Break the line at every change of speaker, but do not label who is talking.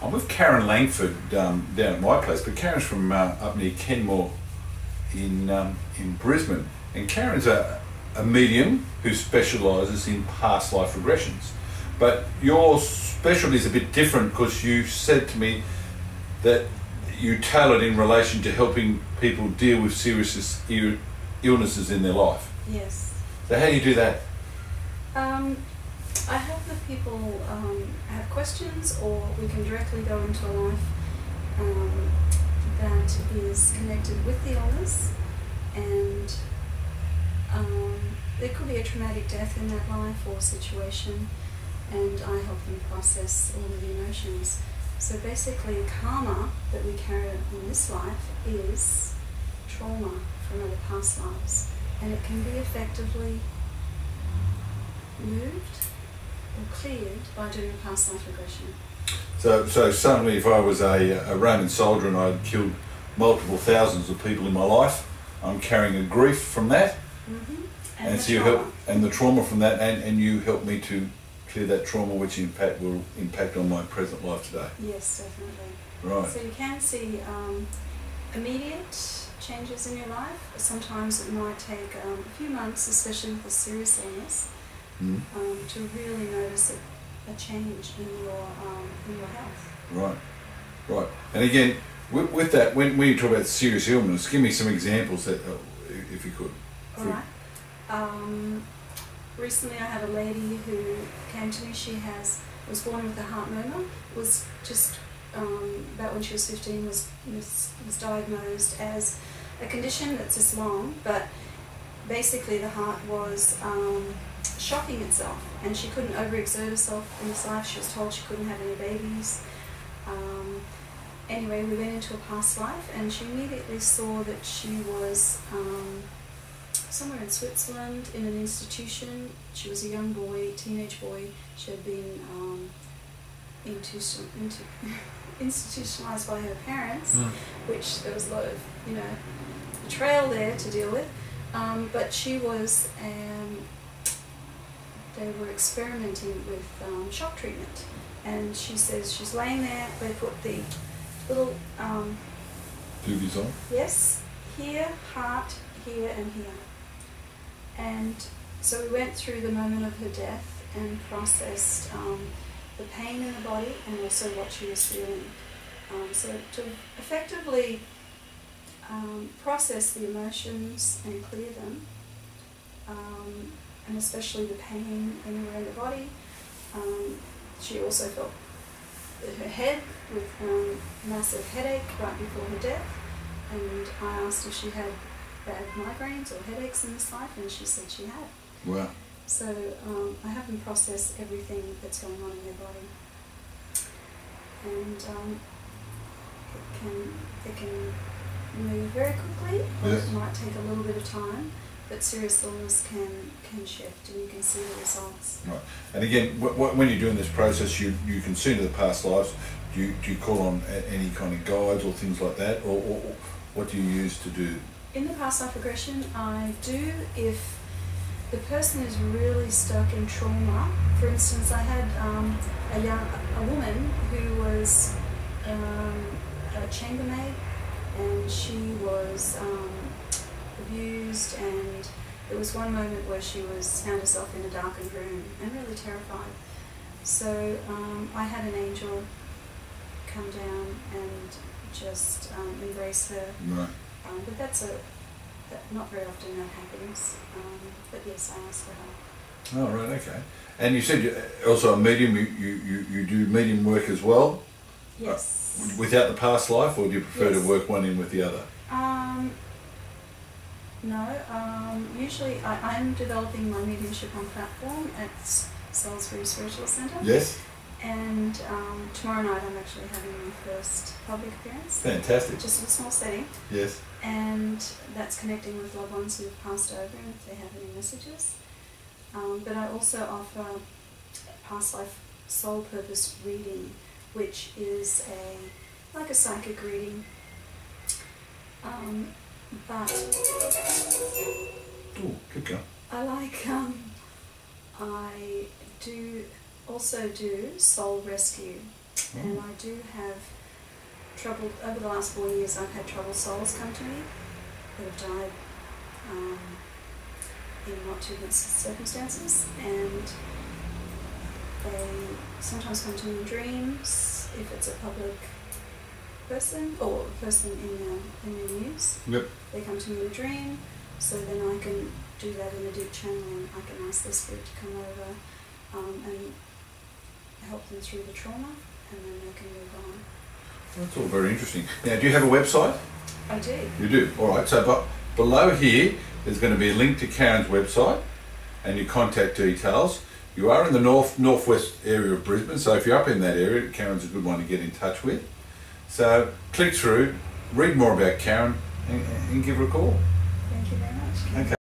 I'm with Karen Langford down at my place, but Karen's from up near Kenmore in Brisbane, and Karen's a medium who specialises in past life regressions. But your specialty is a bit different because you said to me that you tailored in relation to helping people deal with serious illnesses in their life.
Yes.
So how do you do that?
I help the people have questions, or we can directly go into a life that is connected with the illness, and there could be a traumatic death in that life or situation, and I help them process all of the emotions. So basically, karma that we carry in this life is trauma from other past lives, and it can be effectively moved or cleared by doing a past life regression.
So suddenly, if I was a Roman soldier and I'd killed multiple thousands of people in my life, I'm carrying a grief from that, and so you help, and the trauma from that, and you help me to clear that trauma, which in fact will impact on my present life today.
Yes, definitely.
Right.
So you can see immediate changes in your life. Sometimes it might take a few months, especially with a serious illness, to really notice a change in your health.
Right, right. And again, with that, when you talk about serious illness, give me some examples that, if you could.
All right. Recently I had a lady who came to me. She was born with a heart murmur, was just about when she was 15 was diagnosed as a condition that's this long, but basically the heart was shocking itself, and she couldn't overexert herself in this life. She was told she couldn't have any babies. Anyway, we went into a past life, and she immediately saw that she was somewhere in Switzerland in an institution. She was a young boy, teenage boy. She had been institutionalized by her parents, which there was a lot of, betrayal there to deal with. But she was, they were experimenting with shock treatment, and she says she's laying there. They put the little
Boobies on?
Yes, here, heart, here, and here. And so we went through the moment of her death and processed the pain in the body and also what she was feeling. So to effectively process the emotions and clear them, and especially the pain anywhere in the body. She also felt her head with massive headache right before her death, and I asked if she had bad migraines or headaches in this life, and she said she had.
Wow.
So I have them process everything that's going on in their body, and it can move very quickly, or it might take a little bit of time, but serious illness can shift, and you can see the results.
Right. And again, when you're doing this process, you can see into the past lives. Do you call on any kind of guides or things like that, or what do you use to do?
In the past life regression, I do if the person is really stuck in trauma. For instance, I had a woman who was a chambermaid, and she was abused, and there was one moment where she found herself in a darkened room and really terrified. So I had an angel come down and just embrace her.
Right.
But not very often that happens. But yes, I ask for help.
Oh, right, okay. And you said you're also a medium. You do medium work as well?
Yes.
Without the past life, or do you prefer
Yes.
to work one in with the other?
No. Usually I'm developing my mediumship on platform at Salisbury Spiritual Centre.
Yes.
And tomorrow night I'm actually having my first public appearance.
Fantastic.
Just in a small setting.
Yes.
And that's connecting with loved ones who have passed over and if they have any messages. But I also offer past life soul purpose reading, which is like a psychic reading. But
Oh, keep going.
I also do soul rescue. And I do have troubled, over the last 4 years I've had troubled souls come to me that have died in not too good circumstances, and they sometimes come to me in dreams if it's a public person or a person in the news.
Yep.
They come to me in a dream, so then I can do that in a deep channeling. I can ask the spirit to come over and help them through the trauma, and then they can move on.
That's all very interesting. Now, do you have a website?
I do.
You do? All right. So below here, there's going to be a link to Karen's website and your contact details. You are in the northwest area of Brisbane, so if you're up in that area, Karen's a good one to get in touch with. So click through, read more about Karen, and give her a call.
Thank you very much.
Okay.